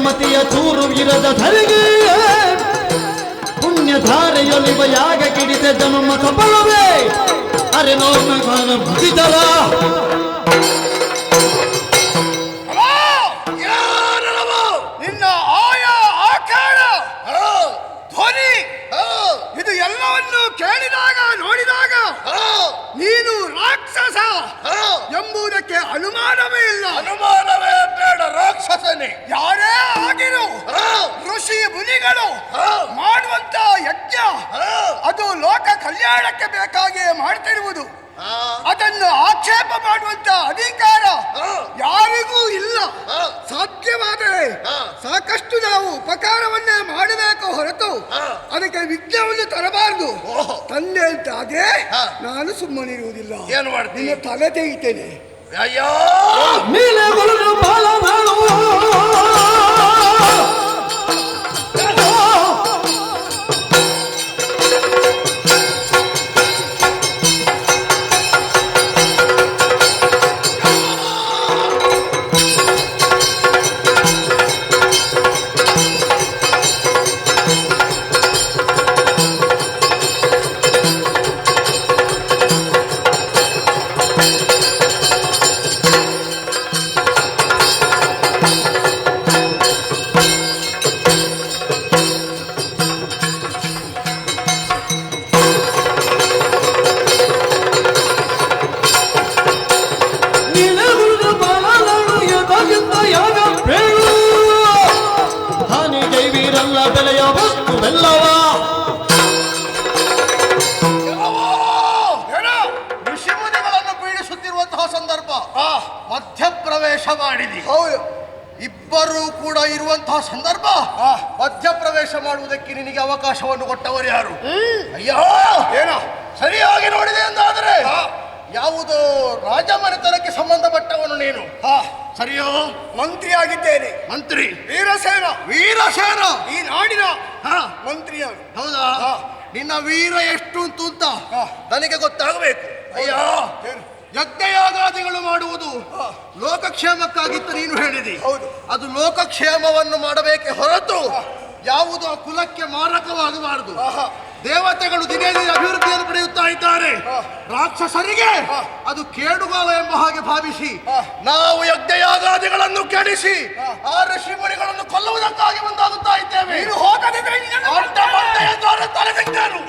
ಮತಿಯ ಚೂರು ಇರದ ಧರಿಗೆ ಪುಣ್ಯಧಾರೆಯೊಲಿವ ಯಾಗ ಕಿಡಿತ ಜನ್ಮ ಸಫಲವೇ ಅರೆ ನೋರ್ಮಗಾನ ಭಜಿತಲ ನಿನ್ನ ಆಯ ಆಕಾರ ಧ್ವನಿ ಇದು ಎಲ್ಲವನ್ನು ಕೇಳಿದಾಗ ನೋಡಿದಾಗ ನೀನು ರಾಕ್ಷಸ ಎಂಬುದಕ್ಕೆ ಅನುಮಾನವೇ ಇಲ್ಲ. ಅನುಮಾನವೇ ಬೇಡ, ರಾಕ್ಷಸನೇ. ಯಾರೇ ಆಗಿರು ಋಷಿ ಮುನಿಗಳು ಮಾಡುವಂತ ಯಜ್ಞ ಅದು ಲೋಕ ಕಲ್ಯಾಣಕ್ಕೆ ಬೇಕಾಗಿ ಮಾಡ್ತಿರುವುದು. ಅದನ್ನು ಆಕ್ಷೇಪ ಮಾಡುವಂತ ಅಧಿಕಾರ ಯಾರಿಗೂ ಇಲ್ಲ. ಸಾಧ್ಯವಾದರೆ ಸಾಕಷ್ಟು ನಾವು ಉಪಕಾರವನ್ನೇ ಮಾಡಬೇಕು ಹೊರತು ಅದಕ್ಕೆ ವಿಘ್ನವನ್ನು ತರಬಾರದು. ತಂದೆ ಅಂತಾಗೆ ನಾನು ಸುಮ್ಮನಿರುವುದಿಲ್ಲ. ಏನು ಮಾಡ್ತೀನಿ? ತಲೆ ತೆಗಿತೇನೆ. ಅಯ್ಯೋ ವಸ್ತುವೆಲ್ಲವ ಏನೋ ಋಷಿಮುನಿಗಳನ್ನು ಪೀಡಿಸುತ್ತಿರುವಂತಹ ಸಂದರ್ಭ ಮಧ್ಯಪ್ರವೇಶ ಮಾಡಿದಿ. ಹೌದು. ಇಬ್ಬರೂ ಕೂಡ ಇರುವಂತಹ ಸಂದರ್ಭ ಮಧ್ಯಪ್ರವೇಶ ಮಾಡುವುದಕ್ಕೆ ನಿನಗೆ ಅವಕಾಶವನ್ನು ಕೊಟ್ಟವರು ಯಾರು? ಅಯ್ಯೋ ಏನ ಸರಿಯಾಗಿ ನೋಡಿದೆ ಎಂದಾದರೆ ಯಾವುದೋ ರಾಜಮನೆತನಕ್ಕೆ ಸಂಬಂಧಪಟ್ಟವನು ನೀನು. ಸರಿಯೋ? ಮಂತ್ರಿ ಆಗಿದ್ದೇನೆ. ಮಂತ್ರಿ ವೀರಸೇನ. ವೀರಸೇನ ಈ ನಾಡಿನ ಹಾ ಮಂತ್ರಿ ಅವರು. ಹೌದಾ? ನಿನ್ನ ವೀರ ಎಷ್ಟು ಅಂತ ನನಗೆ ಗೊತ್ತಾಗಬೇಕು. ಅಯ್ಯೋ ಏನು? ಯಜ್ಞಯಾಗಾದಿಗಳು ಮಾಡುವುದು ಲೋಕಕ್ಷೇಮಕ್ಕಾಗಿತ್ತು ನೀನು ಹೇಳಿದಿ. ಹೌದು. ಅದು ಲೋಕಕ್ಷೇಮವನ್ನು ಮಾಡಬೇಕೆ ಹೊರತು ಯಾವುದೋ ಕುಲಕ್ಕೆ ಮಾರಕವಾಗಬಾರದು. ದೇವತೆಗಳು ದಿನೇ ದಿನೇ ಅಭಿವೃದ್ಧಿಯನ್ನು ಪಡೆಯುತ್ತಾ ಇದ್ದಾರೆ. ರಾಕ್ಷಸರಿಗೆ ಅದು ಕೇಡುಗಾಲ ಎಂಬ ಹಾಗೆ ಭಾವಿಸಿ ನಾವು ಯಜ್ಞಯಾಗಾದಿಗಳನ್ನು ಕೆಡಿಸಿ ಆ ಋಷಿಮುನಿಗಳನ್ನು ಕೊಲ್ಲುವುದಕ್ಕಾಗಿ ಮುಂದಾಗುತ್ತಾ ಇದ್ದೇವೆ. ನೀನು ಹೋಗದಿದ್ರೆ ಅಡ್ಡ ಬಡ್ಡ ಎದ್ದವರು ತಲೆದಿಟ್ಟರು.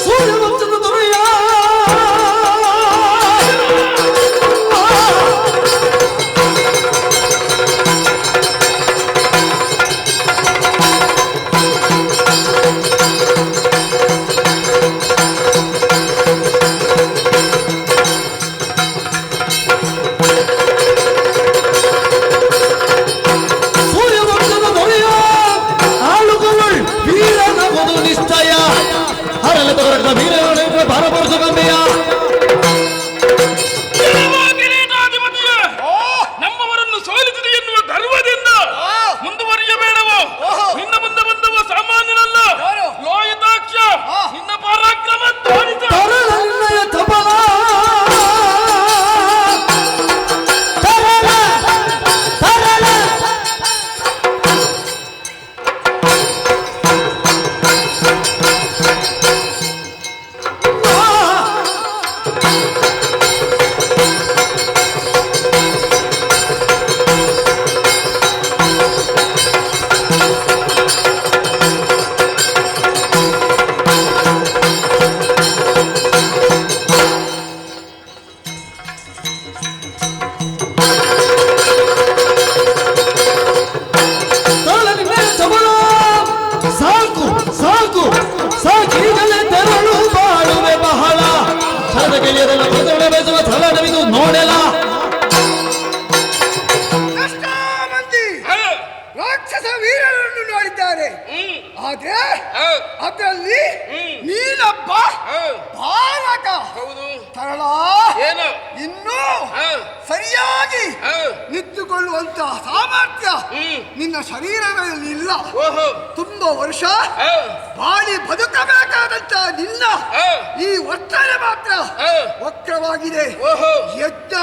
ಸೂರ್ಯವಂಶದ ದೊರೆಯ ಸೂರ್ಯವಂಶದ ದೊರೆಯ ಆಳುಗಳು ವೀರನಗುವುದು ನಿಶ್ಚಯ ಹರಲೆ ತಗೊರಕ ವೀರನ ಭಾರಪುರುಷ ಗಂಬೆಯ ನಮ್ಮವರನ್ನು ಸೋಲಿಸಿದೆ ಎನ್ನುವ ಗರ್ವದಿಂದ ಮುಂದುವರಿಯಬೇಡವೋ? ನಿನ್ನ ಮುಂದೆ ಬಂದವ ಸಾಮಾನ್ಯನಲ್ಲ. ಲೋಹಿತಾಕ್ಷ, ನಿನ್ನ ಪರಾಕ್ರಮ ತೋರಿಸ. ತರಳ ನಿನ್ನಯ ತಪಲ ತರಳ ತರಳ ಸಾಕು ಸಾಕು ಸಾಕೀಗಲೇ ತೆರಳು ಬಾಳುವೆ ಬಹಳ ಸರದ ಗೆಳೆಯರೆಲ್ಲ ಪ್ರತಿಭೆ ಬಯಸುವ ಥಳನವಿದು ನೋಡೆಲ್ಲ ಎಷ್ಟೋ ಮಂದಿ ರಾಕ್ಷಸ ವೀರರನ್ನು ನೋಡಿದ್ದಾರೆ. ಆದ್ರೆ ಅದರಲ್ಲಿ ನೀನೊಬ್ಬ ಬಾಲಕ. ಹೌದು. ತರಳ ಏನು? ಇನ್ನೂ ಸರಿಯಾಗಿ ನಿಂತುಕೊಳ್ಳುವಂತ ಸಾಮರ್ಥ್ಯ ನಿನ್ನ ಶರೀರದಲ್ಲಿ ಇಲ್ಲ. ಓಹೋ. ತುಂಬಾ ವರ್ಷ ಬಾಳಿ ಬದುಕಬೇಕಾದಂತ ನಿನ್ನ ಈ ವರ್ತನೆ ಮಾತ್ರ ವಕ್ರವಾಗಿದೆ. ಓಹೋ. ಯಜ್ಞ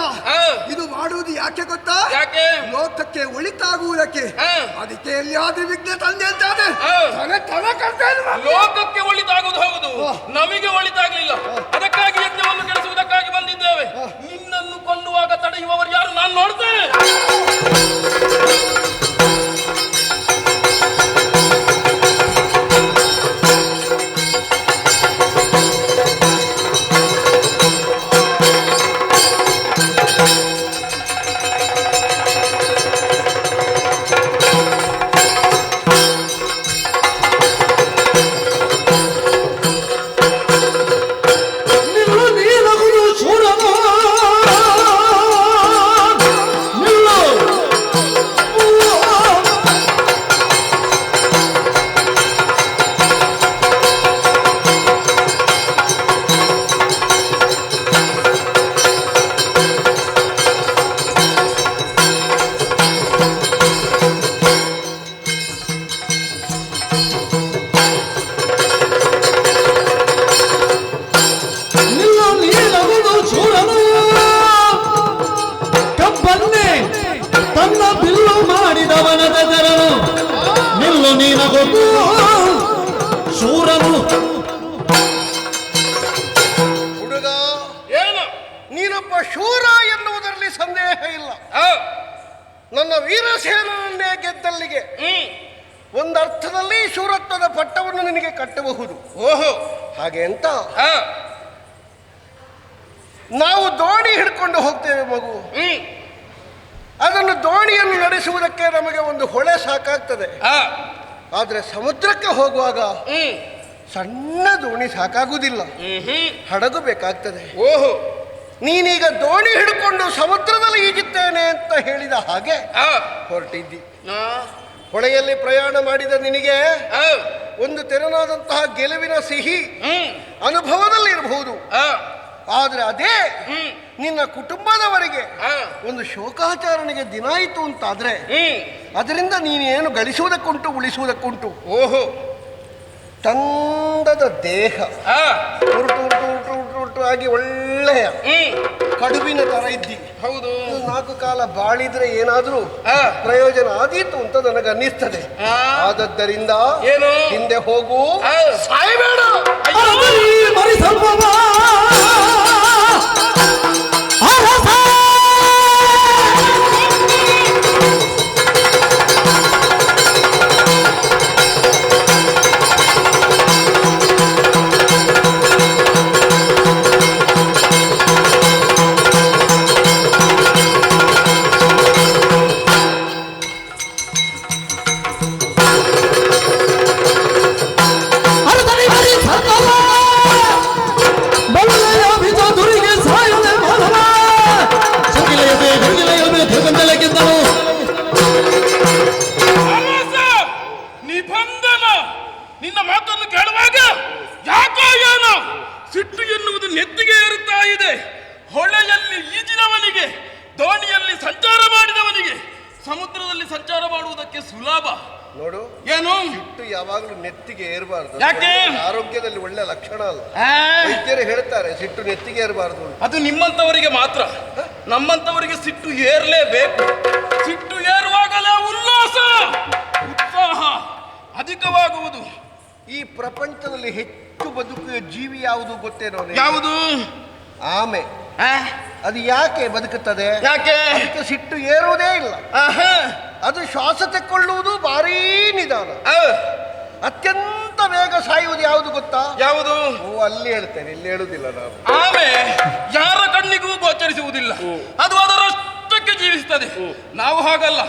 ಇದು ಮಾಡುವುದು ಯಾಕೆ ಗೊತ್ತಾ? ಯಾಕೆ? ಲೋಕಕ್ಕೆ ಒಳಿತಾಗುವುದಕ್ಕೆ. ಅದಕ್ಕೆ ಎಲ್ಲಿಯಾದ್ರೂ ವಿಘ್ನ ತಂದೆ ಅಂತಾದ್ರೆ ಲೋಕಕ್ಕೆ ಒಳಿತಾಗುವುದು ಹೌದು, ನಮಗೆ ಒಳಿತಾಗಲಿಲ್ಲ. ಅದಕ್ಕಾಗಿ ಯಜ್ಞವನ್ನು ಕೆಡಿಸುವುದಕ್ಕಾಗಿ ಬಂದಿದ್ದೇವೆ. ನಿನ್ನನ್ನು ಕೊಲ್ಲುವಾಗ ತಡೆಯುವವರು ಯಾರು? ನಾನು ನೋಡ್ತೇನೆ. ನಿಲ್ಲು ನೀಲಗುರು ಶೂರನು ನಿಲ್ಲು ವೀರಸೇನನ್ನೇ ಗೆದ್ದಲ್ಲಿಗೆ ಒಂದರ್ಥದಲ್ಲಿ ಶೂರತ್ವದ ಪಟ್ಟವನ್ನು ನಿನಗೆ ಕಟ್ಟಬಹುದು. ಓಹೋ ಹಾಗೆ ಅಂತ ಆ, ನಾವು ದೋಣಿ ಹಿಡ್ಕೊಂಡು ಹೋಗ್ತೇವೆ ಮಗು. ಅದನ್ನು ದೋಣಿಯನ್ನು ನಡೆಸುವುದಕ್ಕೆ ನಮಗೆ ಒಂದು ಹೊಳೆ ಸಾಕಾಗ್ತದೆ. ಆ, ಆದರೆ ಸಮುದ್ರಕ್ಕೆ ಹೋಗುವಾಗ ಸಣ್ಣ ದೋಣಿ ಸಾಕಾಗುವುದಿಲ್ಲ, ಹಡಗು ಬೇಕಾಗ್ತದೆ. ಓಹೋ ನೀನೀಗ ದೋಣಿ ಹಿಡ್ಕೊಂಡು ಸಮುದ್ರದಲ್ಲಿ ಈಜುತ್ತೇನೆ ಅಂತ ಹೇಳಿದ ಹಾಗೆ ಆ, ಹೊರಟಿದ್ದಿ. ಆ, ಹೊಳೆಯಲ್ಲಿ ಪ್ರಯಾಣ ಮಾಡಿದ ನಿನಗೆ ಆ, ಒಂದು ತೆರನಾದಂತಹ ಗೆಲುವಿನ ಸಿಹಿ ಅನುಭವದಲ್ಲಿ ಇರಬಹುದು. ಆ, ಆದ್ರೆ ಅದೇ ನಿನ್ನ ಕುಟುಂಬದವರಿಗೆ ಆ, ಒಂದು ಶೋಕಾಚರಣೆಗೆ ದಿನಾಯಿತು ಅಂತಾದ್ರೆ ಅದರಿಂದ ನೀನೇನು ಗಳಿಸುವುದಕ್ಕುಂಟು ಉಳಿಸುವುದಕ್ಕುಂಟು. ಓಹೋ ಚಂದದ ದೇಹ, ಆ, ಉರುಟು ಉರುಟು ಉರುಟು ಉರುಟು ಉರುಟು ಆಗಿ ಒಳ್ಳೆಯ ಕಡುಬಿನ ತರ ಇದ್ದಿ. ಹೌದು. 4 ಕಾಲ ಬಾಳಿದ್ರೆ ಏನಾದ್ರೂ ಆ, ಪ್ರಯೋಜನ ಆದೀತು ಅಂತ ನನಗೆ ಅನ್ನಿಸ್ತದೆ. ಆ, ಆದದ್ದರಿಂದ ಏನು ಹಿಂದೆ ಹೋಗು, ಆ, ಸಾಯಬೇಡ. ಅಯ್ಯೋ, ಮರಿ ಸ್ವಲ್ಪ ಅರಸ, ನಿಬಂಧನ ನಿನ್ನ ಮಾತನ್ನು ಕೇಳುವಾಗ ಯಾಕೋ ಏನೋ ಸಿಟ್ಟು ಎನ್ನುವುದು ನೆತ್ತಿಗೆ ಏರುತ್ತಾ ಇದೆ. ಹೊಳೆಯಲ್ಲಿ ಈಜಿನವನಿಗೆ, ದೋಣಿಯಲ್ಲಿ ಸಂಚಾರ ಮಾಡಿದವನಿಗೆ ಸಮುದ್ರದಲ್ಲಿ ಸಂಚಾರ ಮಾಡುವುದಕ್ಕೆ ಸುಲಭ. ನೋಡು, ಏನು ಸಿಟ್ಟು ಯಾವಾಗಲೂ ನೆತ್ತಿಗೆ ಏರಬಾರ್ದು. ಯಾಕೆ? ಆರೋಗ್ಯದಲ್ಲಿ ಒಳ್ಳೆ ಲಕ್ಷಣ ಅಲ್ಲ. ಆ, ವೈದ್ಯರು ಹೇಳ್ತಾರೆ ಸಿಟ್ಟು ನೆತ್ತಿಗೆ ಏರಬಾರ್ದು. ಅದು ನಿಮ್ಮಂತವರಿಗೆ ಮಾತ್ರ. ನಮ್ಮಂತವರಿಗೆ ಸಿಟ್ಟು ಏರ್ಲೇಬೇಕು. ಸಿಟ್ಟು ಏರುವಾಗಲೇ ಉಲ್ಲಾಸ, ಉತ್ಸಾಹ ಅಧಿಕವಾಗುವುದು. ಈ ಪ್ರಪಂಚದಲ್ಲಿ ಹೆಚ್ಚು ಬದುಕುವ ಜೀವಿ ಯಾವುದು ಗೊತ್ತೇನೋ ನಿನಗೆ? ಯಾವುದು? ಆಮೆ. ಆ, ಅದು ಯಾಕೆ ಬದುಕುತ್ತದೆ? ಯಾಕೆ? ಅದಕ್ಕೆ ಸಿಟ್ಟು ಏರುವುದೇ ಇಲ್ಲ. ಆಹಾ, ಅದು ಶ್ವಾಸ ತೆಕ್ಕೊಳ್ಳುವುದು ಭಾರೀ ನಿಧಾನ. ಆ, ಅತ್ಯಂತ ಬೇಗ ಸಾಯುವುದು ಯಾವುದು ಗೊತ್ತಾ? ಯಾವುದು? ಓ, ಅಲ್ಲಿ ಹೇಳ್ತೇನೆ, ಇಲ್ಲಿ ಹೇಳುವುದಿಲ್ಲ ನಾನು. ಆಮೆ ಯಾರ ಕಣ್ಣಿಗೂ ಗೋಚರಿಸುವುದಿಲ್ಲ, ಅದು ಅದರಷ್ಟಕ್ಕೆ ಜೀವಿಸುತ್ತದೆ. ನಾವು ಹಾಗಲ್ಲ,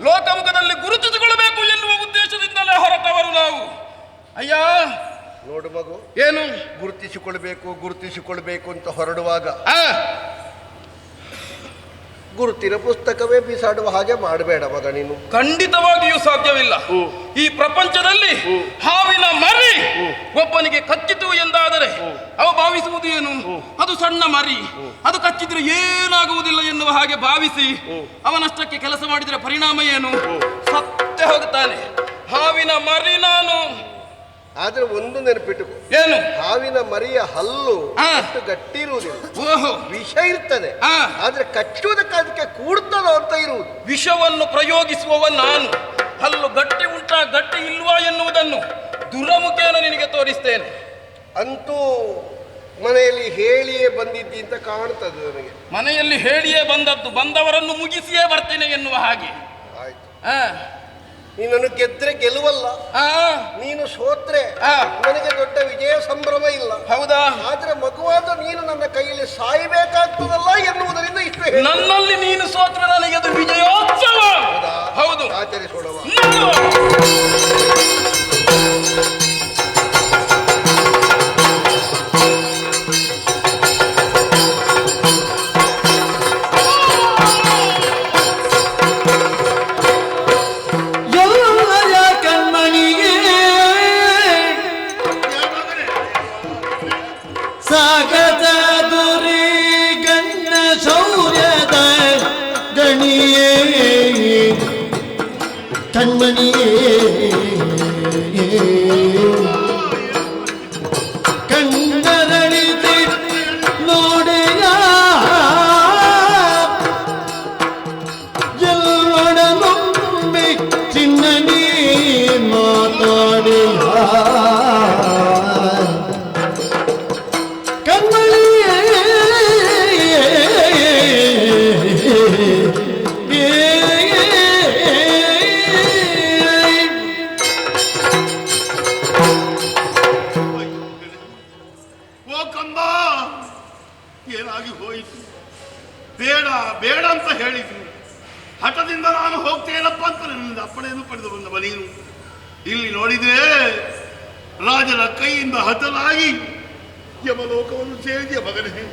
ಲೋಕಮುಖದಲ್ಲಿ ಗುರುತಿಸಿಕೊಳ್ಳಬೇಕು ಎನ್ನುವ ಉದ್ದೇಶದಿಂದಲೇ ಹೊರಟವರು ನಾವು. ಅಯ್ಯ ನೋಡು ಮಗು, ಏನು ಗುರುತಿಸಿಕೊಳ್ಬೇಕು ಅಂತ ಹೊರಡುವಾಗ ಆ, ಗುರುತಿನ ಪುಸ್ತಕವೇ ಬಿಸಾಡುವ ಹಾಗೆ ಮಾಡಬೇಡ ಮಗ ನೀನು. ಖಂಡಿತವಾಗಿಯೂ ಸಾಧ್ಯವಿಲ್ಲ. ಈ ಪ್ರಪಂಚದಲ್ಲಿ ಹಾವಿನ ಮರಿ ಒಬ್ಬನಿಗೆ ಕಚ್ಚಿತು ಎಂದಾದರೆ ಅವ ಭಾವಿಸುವುದು ಏನು? ಅದು ಸಣ್ಣ ಮರಿ, ಅದು ಕಚ್ಚಿದ್ರೆ ಏನಾಗುವುದಿಲ್ಲ ಎನ್ನುವ ಹಾಗೆ ಭಾವಿಸಿ ಅವನಷ್ಟಕ್ಕೆ ಕೆಲಸ ಮಾಡಿದರೆ ಪರಿಣಾಮ ಏನು? ಸತ್ತೇ ಹೋಗುತ್ತಾನೆ. ಹಾವಿನ ಮರಿ ನಾನು. ಆದ್ರೆ ಒಂದು ನೆನಪಿಟ್ಟುಕೋ, ಏನು? ಹಾವಿನ ಮರಿಯ ಹಲ್ಲು ಆ. ಅಷ್ಟು ಗಟ್ಟಿ ಇರುವುದಿಲ್ಲ, ಓಹೋ, ವಿಷ ಇರ್ತದೆ. ಆ. ಆದ್ರೆ ಕಚ್ಚುವುದಕ್ಕೆ ಅದಕ್ಕೆ ಕೂಡ್ತದೋ ಅಂತ ಇರುವುದು. ವಿಷವನ್ನು ಪ್ರಯೋಗಿಸುವವ ನಾನು. ಹಲ್ಲು ಗಟ್ಟಿ ಉಂಟಾ ಗಟ್ಟಿ ಇಲ್ವಾ ಎನ್ನುವುದನ್ನು ದುರಮುಖೇನ ನಿನಗೆ ತೋರಿಸ್ತೇನೆ. ಅಂತೂ ಮನೆಯಲ್ಲಿ ಹೇಳಿಯೇ ಬಂದಿದ್ದಿ ಅಂತ ಕಾಣ್ತದೆ ನನಗೆ. ಮನೆಯಲ್ಲಿ ಹೇಳಿಯೇ ಬಂದದ್ದು, ಬಂದವರನ್ನು ಮುಗಿಸಿಯೇ ಬರ್ತೇನೆ ಎನ್ನುವ ಹಾಗೆ. ಆಯ್ತು, ಆ, ನೀನನ್ನು ಗೆದ್ರೆ ಗೆಲುವಲ್ಲ, ಆ, ನೀನು ಸೋತ್ರೆ ಆ. ನನಗೆ ದೊಡ್ಡ ವಿಜಯ ಸಂಭ್ರಮ ಇಲ್ಲ. ಹೌದಾ? ಆದ್ರೆ ಮಗುವಾದ ನೀನು ನನ್ನ ಕೈಯಲ್ಲಿ ಸಾಯಬೇಕಾಗ್ತದಲ್ಲ ಎನ್ನುವುದರಿಂದ ಇಷ್ಟು ಹೇಳಿ. ನನ್ನಲ್ಲಿ ನೀನು ಸೋತ್ರೆ ನನಗೆ ಅದು ವಿಜಯೋತ್ಸವ. ಹೌದು, ಆಚರಿಸೋಣವ. ನಿಲ್ಲು. ಎಲ್ಲಯ ಕಣ್ಮಣಿಗೆ ಸಾಗತ ದುರಿ ಗಣ್ಣ ಶೌರ್ಯದ ಗಣಿಯೇ ಕಣ್ಮಣಿಯೇ ಕಂಡರಳಿತೆ ನೋಡೆಯ ಎಲ್ಲೊಡನೊಮ್ಮೆ ಚಿನ್ನನಿ ಮಾತಾಡೆಯ ಕಣ್ಮಣಿಯೇ ಏ ತುಂಡಾಗಿ ಹೋಯಿತು. ಬೇಡ ಬೇಡ ಅಂತ ಹೇಳಿದ್ರು. ಹಠದಿಂದ ನಾನು ಹೋಗ್ತೇನಪ್ಪ ಅಂತ ನನ್ನಿಂದ ಅಪ್ಪಣೆಯನ್ನು ಪಡೆದು ಬಂದವ ನೀನು. ಇಲ್ಲಿ ನೋಡಿದ್ರೆ ರಾಜನ ಕೈಯಿಂದ ಹತನಾಗಿ ಯಮಲೋಕವನ್ನು ಸೇರಿದೆಯ ಮಗನೇ.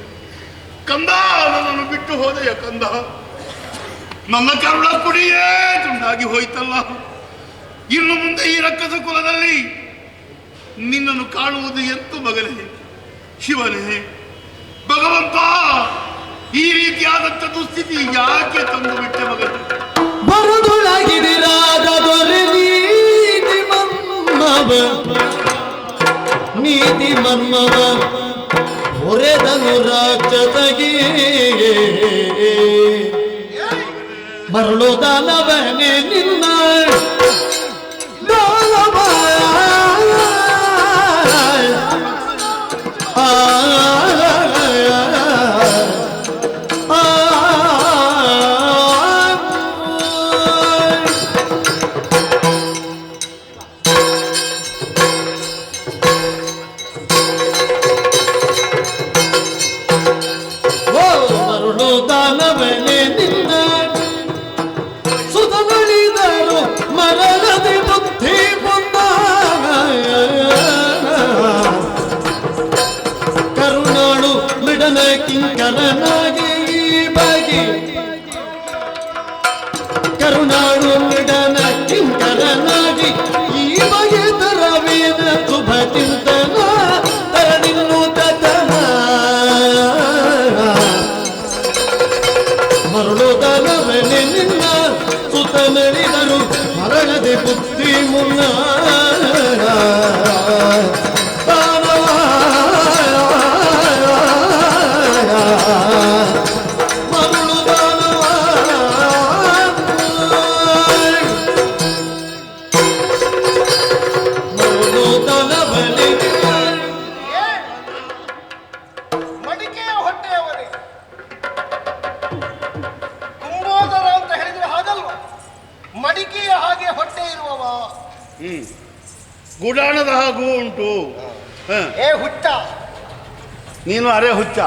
ಕಂದ, ನನ್ನನ್ನು ಬಿಟ್ಟು ಹೋದೆಯ ಕಂದ. ನನ್ನ ಕರುಳ ಕುಡಿಯೇ ತುಂಡಾಗಿ ಹೋಯ್ತಲ್ಲ. ಇನ್ನು ಮುಂದೆ ಈ ರಕ್ಕಸ ಕುಲದಲ್ಲಿ ನಿನ್ನನ್ನು ಕಾಣುವುದು ಎಂತು ಮಗನೇ? ಶಿವನೇ, ಭಗವಂತ, ಈ ರೀತಿಯಾದಂಥ ದುಸ್ಥಿತಿ ಯಾಕೆ ತಂದು ಬಿಟ್ಟೆ ಮಗನೇ? ಬರುದುಳಗಿದಿರಾದ ದೊರೆ ನೀತಿ ಮನ್ಮವ ಹೊರೆದನು ರಾಕ್ಷಸಗೆ ಮರಳು ದಾನವನೇ ನಿನ್ನ ದಾನವ ಕಿಂಕರನಾಗಿ ಬಗೆ ಕರುಣಾಳು ಮಿಡನ ಕಿಂಕರನಾಗಿ ಈ ಬಗೆ ತರವೇನ ಶುಭ ಚಿಂತನ ತರಣಿನ್ನು ತತನ ಮರಳುದನವನೆ ನಿನ್ನ ಸುತ ನಡೆದರು ಮರಣದೆ ಬುದ್ಧಿ ಮುನ್ನ ಮಡಿಕೆಯ ಹೊಟ್ಟೆಯವರೇ, ಕುಂಬೋದರ ಅಂತ ಹೇಳಿದ್ರೆ ಹಾಗಲ್ವ? ಮಡಿಕೆಯ ಹಾಗೆ ಹೊಟ್ಟೆ ಇರುವವ. ಗುಡಾಣದ ಹಾಗೂ ಉಂಟು. ಏ ಹುಚ್ಚ, ನೀನು ಅರೆ ಹುಚ್ಚ.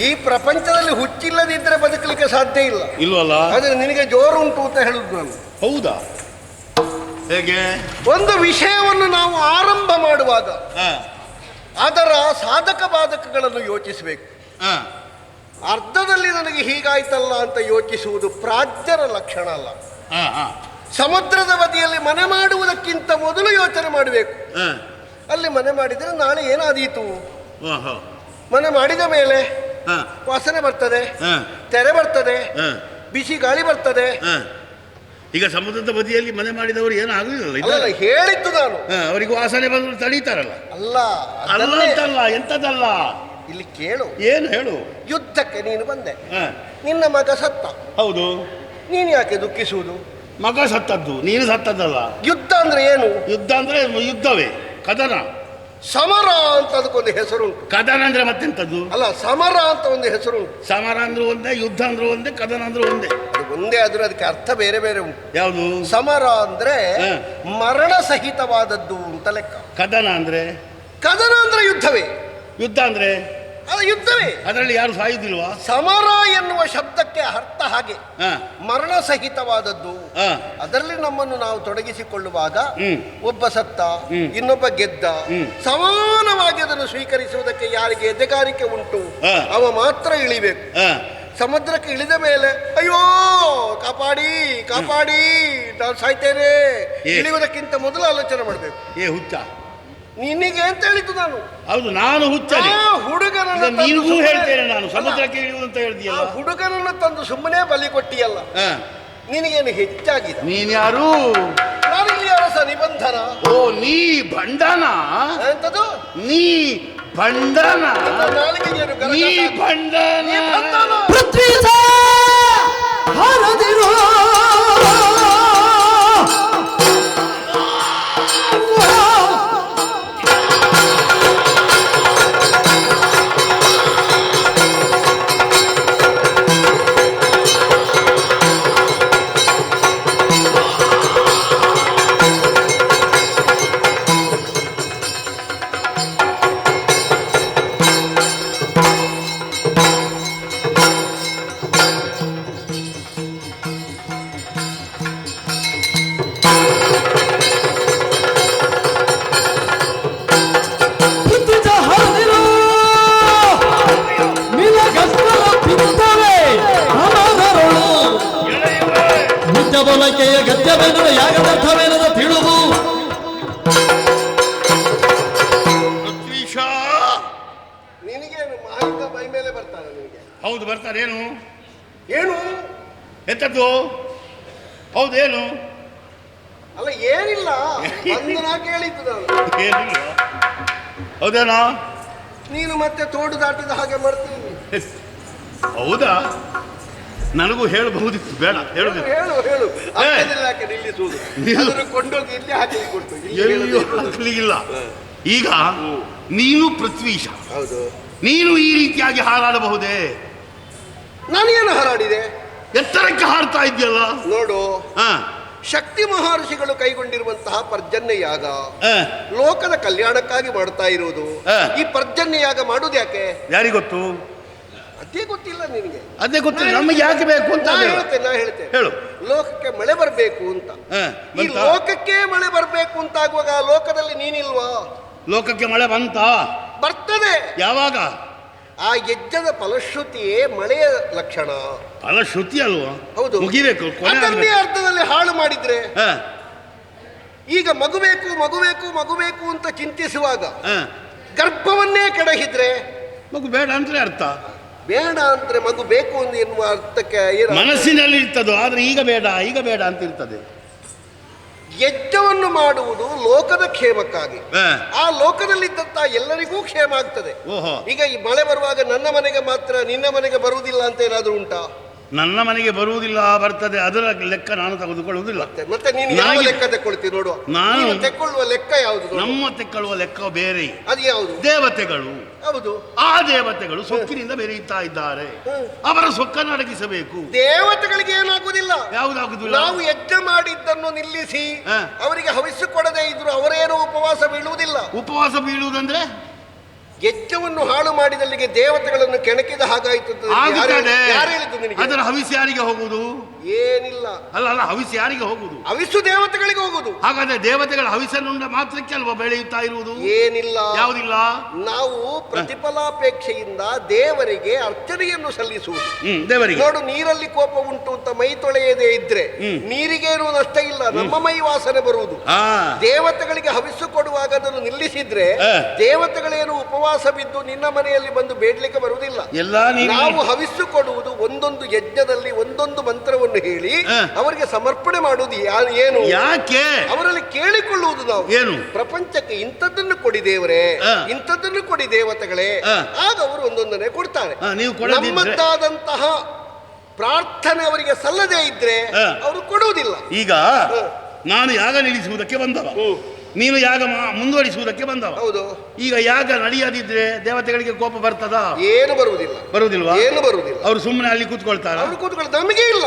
ಈ ಪ್ರಪಂಚದಲ್ಲಿ ಹುಚ್ಚಿಲ್ಲದಿದ್ದರೆ ಬದುಕಲಿಕ್ಕೆ ಸಾಧ್ಯ ಇಲ್ಲ. ಇಲ್ವಲ್ಲ? ಆದ್ರೆ ನಿನಗೆ ಜೋರು ಉಂಟು ಅಂತ ಹೇಳುದು ನಾನು. ಹೌದಾ? ಹೇಗೆ? ಒಂದು ವಿಷಯವನ್ನು ನಾವು ಆರಂಭ ಮಾಡುವಾಗ ಅದರ ಸಾಧಕ ಬಾಧಕಗಳನ್ನು ಯೋಚಿಸಬೇಕು. ಅರ್ಧದಲ್ಲಿ ನನಗೆ ಹೀಗಾಯ್ತಲ್ಲ ಅಂತ ಯೋಚಿಸುವುದು ಪ್ರಾಜ್ಞರ ಲಕ್ಷಣ ಅಲ್ಲ. ಸಮುದ್ರದ ಬದಿಯಲ್ಲಿ ಮನೆ ಮಾಡುವುದಕ್ಕಿಂತ ಮೊದಲು ಯೋಚನೆ ಮಾಡಬೇಕು. ಅಲ್ಲಿ ಮನೆ ಮಾಡಿದರೆ ನಾಳೆ ಏನಾದೀತು? ಮನೆ ಮಾಡಿದ ಮೇಲೆ ವಾಸನೆ ಬರ್ತದೆ, ತೆರೆ ಬರ್ತದೆ, ಬಿಸಿ ಗಾಳಿ ಬರ್ತದೆ. ಈಗ ಸಮುದ್ರದ ಬದಿಯಲ್ಲಿ ಮನೆ ಮಾಡಿದವರು ಏನು ಆಗಲಿಲ್ಲ. ಹೇಳಿದ್ದು ನಾನು. ಅವರಿಗೆ ವಾಸನೆ ಬಂದು ತಡೀತಾರಲ್ಲ. ಅಲ್ಲ ಅಲ್ಲಂತಲ್ಲ, ಎಂತದಲ್ಲ. ಇಲ್ಲಿ ಕೇಳು. ಏನು ಹೇಳು? ಯುದ್ಧಕ್ಕೆ ನೀನು ಬಂದೆ, ನಿನ್ನ ಮಗ ಸತ್ತ. ಹೌದು. ನೀನು ಯಾಕೆ ದುಃಖಿಸುವುದು? ಮಗ ಸತ್ತದ್ದು, ನೀನು ಸತ್ತದ್ದಲ್ಲ. ಯುದ್ಧ ಅಂದ್ರೆ ಏನು? ಯುದ್ಧ ಅಂದ್ರೆ ಯುದ್ಧವೇ, ಕದನ. ಸಮರ ಅಂತ ಅದಕ್ಕೊಂದು ಹೆಸರುಂಟು. ಕದನ ಅಂದ್ರೆ ಮತ್ತೆಂತದ್ದು? ಅಲ್ಲ, ಸಮರ ಅಂತ ಒಂದು ಹೆಸರುಂಟು. ಸಮರ ಅಂದ್ರೆ ಒಂದೇ, ಯುದ್ಧ ಅಂದ್ರೆ ಒಂದೇ, ಕದನ ಅಂದ್ರೆ ಒಂದೇ. ಅದು ಒಂದೇ ಆದ್ರೂ ಅದಕ್ಕೆ ಅರ್ಥ ಬೇರೆ ಬೇರೆ ಉಂಟು. ಯಾವುದು? ಸಮರ ಅಂದ್ರೆ ಮರಣ ಸಹಿತವಾದದ್ದು ಅಂತ ಲೆಕ್ಕ. ಕದನ ಅಂದ್ರೆ ಯುದ್ಧವೇ. ಯುದ್ಧ ಅಂದ್ರೆ ಅದು ಯುದ್ಧವೇ. ಅದರಲ್ಲಿ ಯಾರು ಸಾಯುವುದಿಲ್ವಾ? ಸಮರ ಎನ್ನುವ ಶಬ್ದಕ್ಕೆ ಅರ್ಥ ಹಾಗೆ, ಮರಣ ಸಹಿತವಾದದ್ದು. ಅದರಲ್ಲಿ ನಮ್ಮನ್ನು ನಾವು ತೊಡಗಿಸಿಕೊಳ್ಳುವಾಗ ಒಬ್ಬ ಸತ್ತ, ಇನ್ನೊಬ್ಬ ಗೆದ್ದ, ಸಮಾನವಾಗಿ ಅದನ್ನು ಸ್ವೀಕರಿಸುವುದಕ್ಕೆ ಯಾರಿಗೆ ಎದೆಗಾರಿಕೆ ಉಂಟು ಅವ ಮಾತ್ರ ಇಳಿಬೇಕು. ಸಮುದ್ರಕ್ಕೆ ಇಳಿದ ಮೇಲೆ ಅಯ್ಯೋ ಕಾಪಾಡಿ ಕಾಪಾಡಿ ನಾನು ಸಾಯ್ತೇನೆ ಇಳಿಯುವುದಕ್ಕಿಂತ ಮೊದಲು ಆಲೋಚನೆ ಮಾಡಬೇಕು. ಏ ಹುಚ್ಚ, ನಿನಗೆ ಅಂತ ಹೇಳಿದ್ದು ನಾನು. ಹೌದು, ನಾನು ಹುಚ್ಚನೆ. ಹುಡುಗನನ್ನು ನೀನು ಹೇಳ್ತೇನೆ, ನಾನು ಸಮುದ್ರಕ್ಕೆ ಇಳಿಯುವುದು ಅಂತ ಹೇಳ್ತೀಯಲ್ಲ. ಹುಡುಗನನ್ನು ತಂದು ಸುಮ್ಮನೆ ಬಲಿ ಕೊಟ್ಟಿಯಲ್ಲ, ನಿನಗೇನು ಹೆಚ್ಚಾಗಿದೆ? ನೀನ್ಯಾರು? ನಾನು ಇಲ್ಲಿ ಅರಸ ನಿಬಂಧನ. ಓ, ನೀ ಭಂಡನ? ಎಂತದು? ನೀ ಭಂಡನ? ನೀ ಭಂಡನ? ಪೃಥ್ವಿ ಹರದಿರೋ ಬೇಡವೆನ್ನದ ಯಾಗದರ್ಥವೇನದ ತಿಳುವು. ಪೃಥ್ವೀಶ, ನಿನಗೇನು ಮಹಾಯುದ್ಧ ಮೈ ಮೇಲೆ ಬರ್ತಾನೆ ನಿನಗೆ? ಹೌದು ಬರ್ತಾರೇನು? ಏನು ಎಂತದ್ದು? ಹೌದೇನು? ಅಲ್ಲ ಏನಿಲ್ಲ, ಒಂದು ನಾ ಕೇಳಿದ್ದು ನಾನು. ಏನಿಲ್ಲ. ಹೌದೇನಾ? ನೀನು ಮತ್ತೆ ತೋಡು ದಾಟಿದ ಹಾಗೆ ಮಾಡ್ತೀನಿ. ಹೌದಾ? ನನಗೂ ಹೇಳಬಹುದಿತ್ತು, ಬೇಡ ಹೇಳುದಿಲ್ಲ. ಹೇಳು ಹೇಳು. ಅಕ್ಕದಲ್ಲಿ ಯಾಕೆ ನಿಲ್ಲಿಸುವುದು? ಅದನ್ನು ಕೊಂಡೋಗಿ ಇಲ್ಲಿ ಹಾಕಿ ಕೊಟ್ಟು ಎಲ್ಲಿಯೂ ಹಾಕಲಿಲ್ಲ. ಈಗ ನೀನು ಪೃಥ್ವೀಶ, ಹೌದು. ನೀನು ಈ ರೀತಿಯಾಗಿ ಹಾರಾಡಬಹುದೇ? ನಾನೇನು ಹಾರಾಡಿದೆ? ಎತ್ತರಕ್ಕೆ ಹಾರ್ತಾ ಇದೆಯಲ್ಲ. ನೋಡು, ಹಾ, ಶಕ್ತಿ ಮಹರ್ಷಿಗಳು ಕೈಗೊಂಡಿರುವಂತಹ ಪರ್ಜನ್ಯ ಯಾಗ ಹಾ. ಲೋಕದ ಕಲ್ಯಾಣಕ್ಕಾಗಿ ಮಾಡ್ತಾ ಇರುವುದು. ಹಾ. ಈ ಪರ್ಜನ್ಯ ಯಾಗ ಮಾಡುದು ಯಾಕೆ? ಯಾರಿಗೊತ್ತು? ಅದೇ ಗೊತ್ತಿಲ್ಲ ನಿನಗೆ? ಅದೇ ಗೊತ್ತಿಲ್ಲ. ನಮಗೆ ಯಾಕೆ ಬೇಕು ಅಂತ ನಾ ಹೇಳು. ಹೇಳ್ತೇನೆ. ಹೇಳು. ಲೋಕಕ್ಕೆ ಮಳೆ ಬರಬೇಕು ಅಂತ. ಹಾ, ಈ ಬಂತಾ? ಲೋಕಕ್ಕೆ ಮಳೆ ಬರಬೇಕು ಅಂತ ಆಗುವಾಗ ಆ ಲೋಕದಲ್ಲಿ ನೀನಿಲ್ವಾ? ಲೋಕಕ್ಕೆ ಮಳೆ ಬಂತ? ಬರ್ತದೆ. ಯಾವಾಗ? ಆ ಯಜ್ಞದ ಫಲಶ್ರುತಿಯೇ ಮಳೆಯ ಲಕ್ಷಣ. ಅಲ್ಲ, ಶ್ರುತಿ ಅಲ್ವಾ? ಹೌದು. ಮುಗಿಬೇಕು, ಕೊನೆ ಅದನ್ನೇ ಆಗ್ಬೇಕು. ಅರ್ಥದಲ್ಲಿ ಹಾಳು ಮಾಡಿದ್ರೆ ಹಾ, ಈಗ ಮಗುಬೇಕು ಮಗುಬೇಕು ಮಗುಬೇಕು ಅಂತ ಚಿಂತಿಸುವಾಗ ಹಾ. ಗರ್ಭವನ್ನೇ ಕೆಡಹಿದ್ರೆ ಮಗು ಬೇಡ ಅಂದ್ರೆ ಅರ್ಥ. ಬೇಡ ಅಂದ್ರೆ ಮಗು ಬೇಕು ಅಂತ ಎನ್ನುವ ಅರ್ಥಕ್ಕೆ ಮನಸ್ಸಿನಲ್ಲಿ ಇರ್ತದೋ, ಆದ್ರೆ ಈಗ ಬೇಡ ಈಗ ಬೇಡ ಅಂತ ಇರ್ತದೆ. ಯಜ್ಞವನ್ನು ಮಾಡುವುದು ಲೋಕದ ಕ್ಷೇಮಕ್ಕಾಗಿ. ಹಾ. ಆ ಲೋಕದಲ್ಲಿದ್ದಂತ ಎಲ್ಲರಿಗೂ ಕ್ಷೇಮ ಆಗ್ತದೆ. ಓಹೋ. ಈಗ ಈ ಮಳೆ ಬರುವಾಗ ನನ್ನ ಮನೆಗೆ ಮಾತ್ರ ನಿನ್ನ ಮನೆಗೆ ಬರುವುದಿಲ್ಲ ಅಂತ ಏನಾದ್ರೂ ಉಂಟಾ? ನನ್ನ ಮನೆಗೆ ಬರುವುದಿಲ್ಲ, ಬರ್ತದೆ, ಅದರ ಲೆಕ್ಕ ನಾನು ತೆಗೆದುಕೊಳ್ಳುವುದಿಲ್ಲ. ಮತ್ತೆ ನೀನು ಯಾವ ನನಗೆ- ಲೆಕ್ಕ ತೆಕ್ಕೊಳ್ತಿ ನೋಡುವ? ನಾನು- ನೀನು ತೆಕ್ಕೊಳ್ಳುವ ಲೆಕ್ಕ ಯಾವುದು ನೋಡು? ನಮ್ಮ ತೆಕ್ಕಳುವ ಲೆಕ್ಕ ಬೇರೆ. ಅದು ಯಾವುದು? ದೇವತೆಗಳು. ಹೌದು. ಆ ದೇವತೆಗಳು ಸೊಕ್ಕಿನಿಂದ ಬೆರೆಯುತ್ತಾ ಇದ್ದಾರೆ. ಅವರ ಸೊಕ್ಕನ್ನು ಅಡಗಿಸಬೇಕು. ದೇವತೆಗಳಿಗೆ ಏನಾಗುವುದಿಲ್ಲ. ಯಾವುದಾಗುದಿಲ್ಲ. ನಾವು ಯಜ್ಞ ಮಾಡಿದ್ದನ್ನು ನಿಲ್ಲಿಸಿ ಹಾ. ಅವರಿಗೆ ಹವಿಸ್ಸು ಕೊಡದೇ ಇದ್ರು ಅವರೇನೋ ಉಪವಾಸ ಬೀಳುವುದಿಲ್ಲ. ಉಪವಾಸ ಬೀಳುವುದಂದ್ರೆ ಯಜ್ಞವನ್ನು ಹಾಳು ಮಾಡಿದಲ್ಲಿಗೆ ದೇವತೆಗಳನ್ನು ಕೆಣಕಿದ ಹಾಗಾಯ್ತು ಅಂತ ಆಗುತ್ತದೆ. ಯಾರು ಹೇಳಿದ್ದು ನಿನಗೆ? ಅದರ ಹವಿಸ್ ಯಾರಿಗೆ ಹೋಗುವುದು? ಏನಿಲ್ಲ. ಅಲ್ಲ ಅಲ್ಲ, ಹವಿಸ್ ಯಾರಿಗೆ ಹೋಗುವುದು? ಹವಿಸ್ಸು ದೇವತೆಗಳಿಗೆ ಹೋಗುದು. ಹಾಗಾದ್ರೆ ದೇವತೆಗಳ ಹವಿಸನ್ನುಂಡ ಮಾತ್ರಕ್ಕೆ ಅಲ್ವಾ ಬೆಳೆಯುತ್ತಾ ಇರುವುದು? ಏನಿಲ್ಲ. ಯಾವುದಿಲ್ಲ. ನಾವು ಪ್ರತಿಫಲಾಪೇಕ್ಷೆಯಿಂದ ದೇವರಿಗೆ ಅರ್ಚನೆಯನ್ನು ಸಲ್ಲಿಸುವುದು. ದೇವರಿಗೆ. ನೋಡು, ನೀರಲ್ಲಿ ಕೋಪ ಉಂಟು ಅಂತ ಮೈ ತೊಳೆಯದೇ ಇದ್ರೆ ನೀರಿಗೇನು ನಷ್ಟ ಇಲ್ಲ, ನಮ್ಮ ಮೈ ವಾಸನೆ ಬರುವುದು. ಆ, ದೇವತೆಗಳಿಗೆ ಹವಿಸ್ಸು ಕೊಡುವಾಗ ಅದನ್ನು ನಿಲ್ಲಿಸಿದ್ರೆ ದೇವತೆಗಳೇನು ಉಪವಾಸ ಬಿದ್ದು ನಿನ್ನ ಮನೆಯಲ್ಲಿ ಬಂದು ಬೇಡ್ಲಿಕ್ಕೆ ಬರುವುದಿಲ್ಲ. ಎಲ್ಲ ನೀನು. ನಾವು ಹವಿಸ್ಸು ಕೊಡುವುದು ಒಂದೊಂದು ಯಜ್ಞದಲ್ಲಿ ಒಂದೊಂದು ಮಂತ್ರವನ್ನು ಹೇಳಿ ಅವರಿಗೆ ಸಮರ್ಪಣೆ ಮಾಡುವುದು ಏನು? ಯಾಕೆ? ಅವರಲ್ಲಿ ಕೇಳಿಕೊಳ್ಳುವುದು ನಾವು ಏನು? ಪ್ರಪಂಚಕ್ಕೆ ಇಂಥದ್ದನ್ನು ಕೊಡಿ ದೇವರೇ, ಇಂಥದ್ದನ್ನು ಕೊಡಿ ದೇವತೆಗಳೇ. ಆಗ ಅವರು ಒಂದೊಂದನ್ನೇ ಕೊಡ್ತಾರೆ. ನೀವು ಕೊಡದಿದ್ರೆ- ನಮ್ಮದಾದಂತಹ ಪ್ರಾರ್ಥನೆ ಅವರಿಗೆ ಸಲ್ಲದೇ ಇದ್ರೆ ಅವರು ಕೊಡುವುದಿಲ್ಲ. ಈಗ ನಾನು ಯಾಗ ನಿಲ್ಲಿಸುವುದಕ್ಕೆ ಬಂದವ, ನೀನು ಯಾಗ ಮುಂದುವರಿಸುವುದಕ್ಕೆ ಬಂದವ. ಹೌದು. ಈಗ ಯಾಗ ನಡೆಯದಿದ್ರೆ ದೇವತೆಗಳಿಗೆ ಕೋಪ ಬರ್ತದ? ಏನು ಬರುವುದಿಲ್ಲ. ಬರುವುದಿಲ್ವಾ? ಏನು ಬರುವುದಿಲ್ಲ. ಅವರು ಸುಮ್ಮನೆ ಅಲ್ಲಿ ಕೂತ್ಕೊಳ್ತಾರ? ಅವರು ಕೂತ್ಕೊಳ್ಳಿ. ನಮಗೆ ಇಲ್ಲ.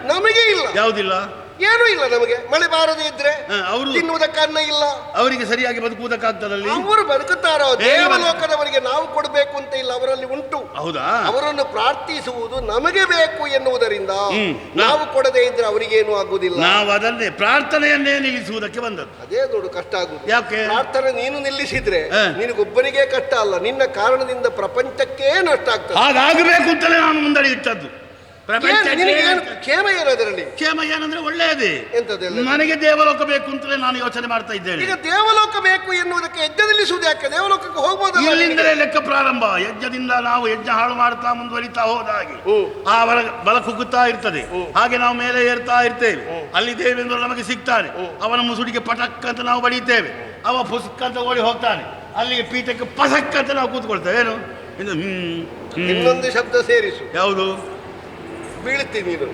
ನಮಗೆ ಇಲ್ಲ. ಯಾವುದಿಲ್ಲ? ಏನೂ ಇಲ್ಲ ನಮಗೆ. ಮಳೆ ಬಾರದೇ ಇದ್ರೆ ಅವರು ತಿನ್ನುವುದಕ್ಕೆ ಅನ್ನ ಇಲ್ಲ. ಅವರಿಗೆ ಸರಿಯಾಗಿ ಬದುಕುವುದಕ್ಕಾಗ್ತದಲ್ಲಿ? ಅವರು ಬದುಕುತ್ತಾರೋ? ದೇವಲೋಕದವರಿಗೆ ನಾವು ಕೊಡಬೇಕು ಅಂತ ಇಲ್ಲ, ಅವರಲ್ಲಿ ಉಂಟು. ಹೌದಾ? ಅವರನ್ನು ಪ್ರಾರ್ಥಿಸುವುದು ನಮಗೆ ಬೇಕು ಎನ್ನುವುದರಿಂದ ನಾವು ಕೊಡದೇ ಇದ್ರೆ ಅವರಿಗೇನು ಆಗುವುದಿಲ್ಲ. ನಾವು ಅದನ್ನೇ ಪ್ರಾರ್ಥನೆಯನ್ನೇ ನಿಲ್ಲಿಸುವುದಕ್ಕೆ ಬಂದದ್ದು. ಅದೇ ದೊಡ್ಡ ಕಷ್ಟ ಆಗುದು. ಯಾಕೆ? ಪ್ರಾರ್ಥನೆ ನೀನು ನಿಲ್ಲಿಸಿದ್ರೆ ನಿನಗೊಬ್ಬನಿಗೆ ಕಷ್ಟ ಅಲ್ಲ, ನಿನ್ನ ಕಾರಣದಿಂದ ಪ್ರಪಂಚಕ್ಕೇ ನಷ್ಟ ಆಗ್ತದೆ. ಹಾಗಾಗಬೇಕು ಅಂತಲೇ ನಾನು ಮುಂದಡಿ ಇಟ್ಟದ್ದು. ಕ್ಷೇಮ ಏನದರಲ್ಲಿ? ಕ್ಷೇಮ ಏನಂದ್ರೆ ಒಳ್ಳೆಯದೇ. ಎಂತದೆಲ್ಲ? ನನಗೆ ದೇವಲೋಕ ಬೇಕು ಅಂತಲೇ ನಾನು ಯೋಚನೆ ಮಾಡ್ತಾ ಇದ್ದೇನೆ. ಈಗ ದೇವಲೋಕ ಬೇಕು ಎನ್ನುವುದಕ್ಕೆ ಯಜ್ಞ ನಿಲ್ಲಿಸುವುದು ಯಾಕೆ? ದೇವಲೋಕಕ್ಕೆ ಹೋಗ್ಬೋದಲ್ಲ? ಇಲ್ಲಿಂದಲೇ ಲೆಕ್ಕ ಪ್ರಾರಂಭ. ಯಜ್ಞದಿಂದ ನಾವು ಯಜ್ಞ ಹಾಳು ಮಾಡ್ತಾ ಮುಂದುವರಿತಾ ಹೋದಾಗೆ ಆ ಬಲ ಕುಗ್ಗುತ್ತಾ ಇರ್ತದೆ. ಹಾಗೆ ನಾವು ಮೇಲೆ ಏರ್ತಾ ಇರ್ತೇವೆ. ಅಲ್ಲಿ ದೇವೇಂದ್ರ ನಮಗೆ ಸಿಗ್ತಾನೆ. ಅವನ ಮುಸುಡಿಗೆ ಪಟಕ್ ಅಂತ ನಾವು ಬಡಿತೇವೆ. ಅವ ಪುಸ್ತಕ ಅಂತ ಓಡಿ ಹೋಗ್ತಾನೆ. ಅಲ್ಲಿಗೆ ಪೀಠಕ್ಕೆ ಪಸಕ್ ಅಂತ ನಾವು ಕೂತ್ಕೊಳ್ತೇವೆ. ಏನು ಇನ್ನೊಂದು ಶಬ್ದ ಸೇರಿಸು. ಯಾವುದು? ಬೀಳ್ತೀನಿ ನೀನು.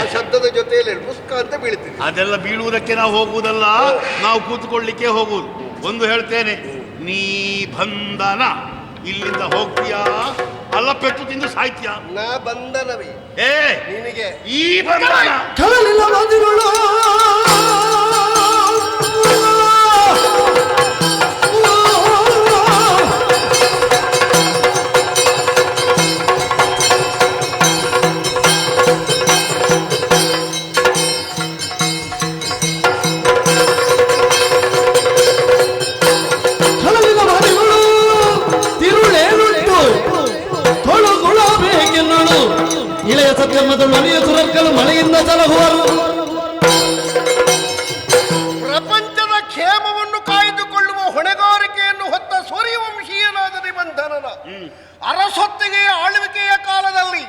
ಆ ಶಬ್ದದ ಜೊತೆಯಲ್ಲಿ ಪುಸ್ತಕ ಅಂತ ಬೀಳ್ತೀನಿ. ಅದೆಲ್ಲ ಬೀಳುವುದಕ್ಕೆ ನಾವು ಹೋಗುವುದಲ್ಲ, ನಾವು ಕೂತ್ಕೊಳ್ಳಿಕ್ಕೆ ಹೋಗುವುದು. ಒಂದು ಹೇಳ್ತೇನೆ, ನೀ ಬಂಧನ ಇಲ್ಲಿಂದ ಹೋಗ್ತೀಯಾ ಅಲ್ಲ ಪೆಟ್ಟು ತಿಂದು ಸಾಯ್ತೀಯಾ? ನಾ ಬಂಧನವೇ ನಿನಗೆ. ಈ ಬಂಧನ ಕಡಲಿನ ನದಿಗಳು ಇಳೆಯ ಸತ್ಯಮ್ಮದ ಮನೆಯ ಸುರಕ್ಕಲು ಮಳೆಯಿಂದ ಸಲಹುವರು. ಅರಸೊತ್ತಿಗೆ ಆಳ್ವಿಕೆಯ ಕಾಲದಲ್ಲಿ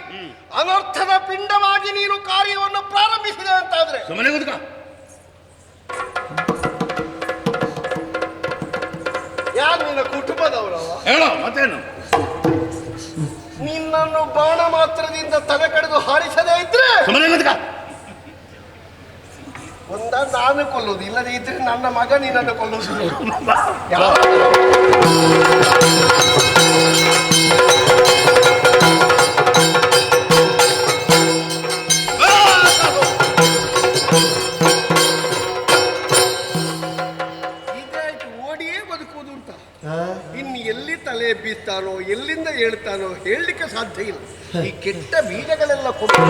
ಅನರ್ಥದ ಪಿಂಡವಾಗಿ ನೀನು ಕಾರ್ಯವನ್ನು ಪ್ರಾರಂಭಿಸಿದೆ ಅಂತಾದ್ರೆ ಸುಮ್ಮನೆ ಕೂತ್ಕ. ಯಾರು ನಿನ್ನ ಕುಟುಂಬದವರವ? ಹೇಳೋ ಮತ್ತೇನು? ನಿನ್ನನ್ನು ಬಾಣ ಮಾತ್ರದಿಂದ ತಲೆ ಕಡಿದು ಹಾರಿಸದೇ ಇದ್ರೆ ಸುಮ್ಮನೆ ಕೂತ್ಕ. ಒಂದ ನಾನು ಕೊಲ್ಲುವುದು, ಇಲ್ಲದೆ ಇದ್ರೆ ನನ್ನ ಮಗ ನಿನ್ನನ್ನು ಕೊಲ್ಲುವುದು. ಇದಾಯ್ತು, ಓಡಿಯೇ ಬದುಕುವುದು ಅಂತ. ಇನ್ನು ಎಲ್ಲಿ ತಲೆ ಎಬ್ಬಿಸ್ತಾನೋ ಎಲ್ಲಿಂದ ಹೇಳ್ತಾನೋ ಹೇಳಲಿಕ್ಕೆ ಸಾಧ್ಯ ಇಲ್ಲ. ಈ ಕೆಟ್ಟ ಬೀಜಗಳೆಲ್ಲ ಕೊಟ್ಟು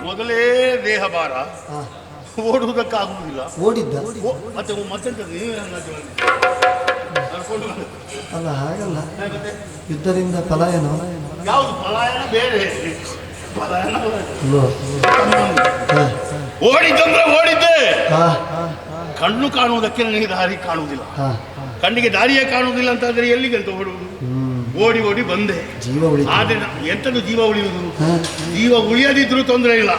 ಮೊದಲೇ ದೇಹ ಭಾರ, ಓಡುವುದಕ್ಕಾಗುವುದಿಲ್ಲ. ಓಡಿದ್ದ ಮತ್ತೆಂತ ನೀವೇ ಅಲ್ಲ, ಹಾಗಲ್ಲ. ಯುದ್ಧದಿಂದ ಪಲಾಯನ. ಯಾವುದು ಪಲಾಯನ? ಬೇರೆ ಪಲಾಯನ. ಓಡಿದ್ದಂದ್ರೆ ಓಡಿದ್ದೆ. ಕಣ್ಣು ಕಾಣುವುದಕ್ಕೆ ನನಗೆ ದಾರಿ ಕಾಣುವುದಿಲ್ಲ. ಕಣ್ಣಿಗೆ ದಾರಿಯೇ ಕಾಣುವುದಿಲ್ಲ ಅಂತಂದ್ರೆ ಎಲ್ಲಿಗಂತ ಓಡುವುದು? ಓಡಿ ಓಡಿ ಬಂದೆ. ಜೀವ ಉಳಿದ. ಆದ್ರೆ ಎಂತದ್ದು ಜೀವ ಉಳಿಯುವುದು? ಜೀವ ಉಳಿಯದಿದ್ರೂ ತೊಂದರೆ ಇಲ್ಲ,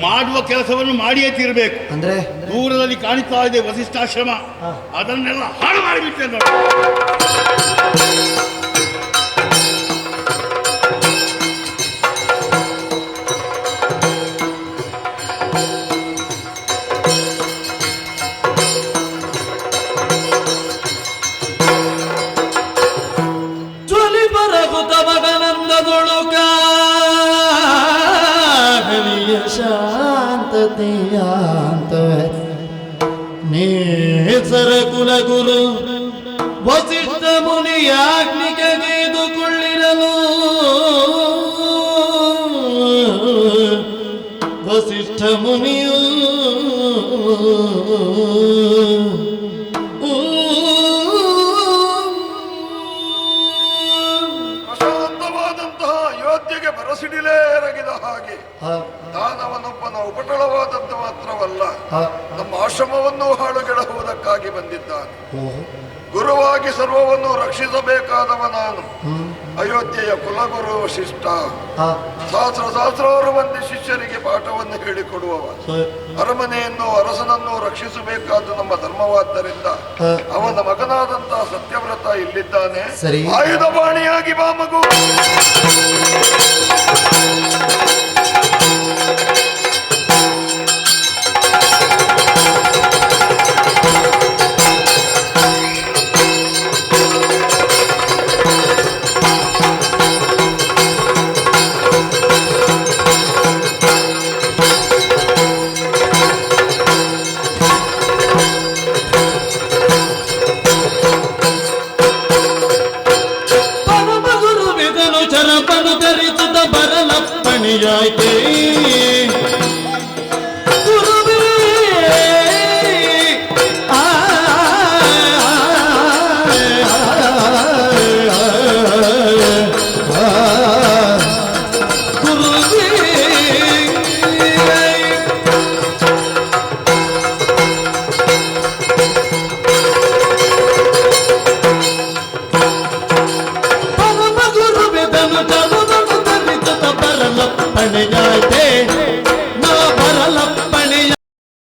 ಮಾಡುವ ಕೆಲಸವನ್ನು ಮಾಡಿಯೇ ತೀರಬೇಕು. ಅಂದ್ರೆ ದೂರದಲ್ಲಿ ಕಾಣಿಸ್ತಾ ಇದೆ ವಸಿಷ್ಠಾಶ್ರಮ, ಅದನ್ನೆಲ್ಲ ಹಾಳು ಮಾಡಿಬಿಟ್ಟೆ ನೋಡಿ. ಶಾಂತತೆಯಾಂತ ನೇಸರ ಕುಲಗುರು ವಸಿಷ್ಠ ಮುನಿಯಾಜ್ಞಿಗೆ ಗೈದುಕೊಳ್ಳಿರಲು ವಸಿಷ್ಠ ಮುನಿಯು ಪ್ರಶಾಂತವಾದಂತಹ ಅಯೋಧ್ಯೆಗೆ ಬರಸಿಡಿಲೇ ಎರಗಿದ ಹಾಗೆ ದಾನವನೊಬ್ಬನ ಉಪಟಳವಾದದ್ದು ಮಾತ್ರವಲ್ಲ, ನಮ್ಮ ಆಶ್ರಮವನ್ನು ಹಾಳುಗೆಡಹುವುದಕ್ಕಾಗಿ ಬಂದಿದ್ದಾನೆ. ಗುರುವಾಗಿ ಸರ್ವವನ್ನು ರಕ್ಷಿಸಬೇಕಾದವ ನಾನು, ಅಯೋಧ್ಯೆಯ ಕುಲಗುರು ವಸಿಷ್ಠ. ಸಹಸ್ರಾರು ಮಂದಿ ಶಿಷ್ಯರಿಗೆ ಪಾಠವನ್ನು ಹೇಳಿಕೊಡುವವ. ಅರಮನೆಯನ್ನು ಅರಸನನ್ನು ರಕ್ಷಿಸಬೇಕಾದ ನಮ್ಮ ಧರ್ಮವಾದ್ದರಿಂದ ಅವನ ಮಗನಾದಂತಹ ಸತ್ಯವ್ರತ ಇಲ್ಲಿದ್ದಾನೆ. ಆಯುಧ ಬಾಣಿಯಾಗಿ ಬಾ ಮಗು. ಚರಪನು ಧರಿಸಿದ ಬರಲಪ್ಪಣಿಯಾಯ್ತೇ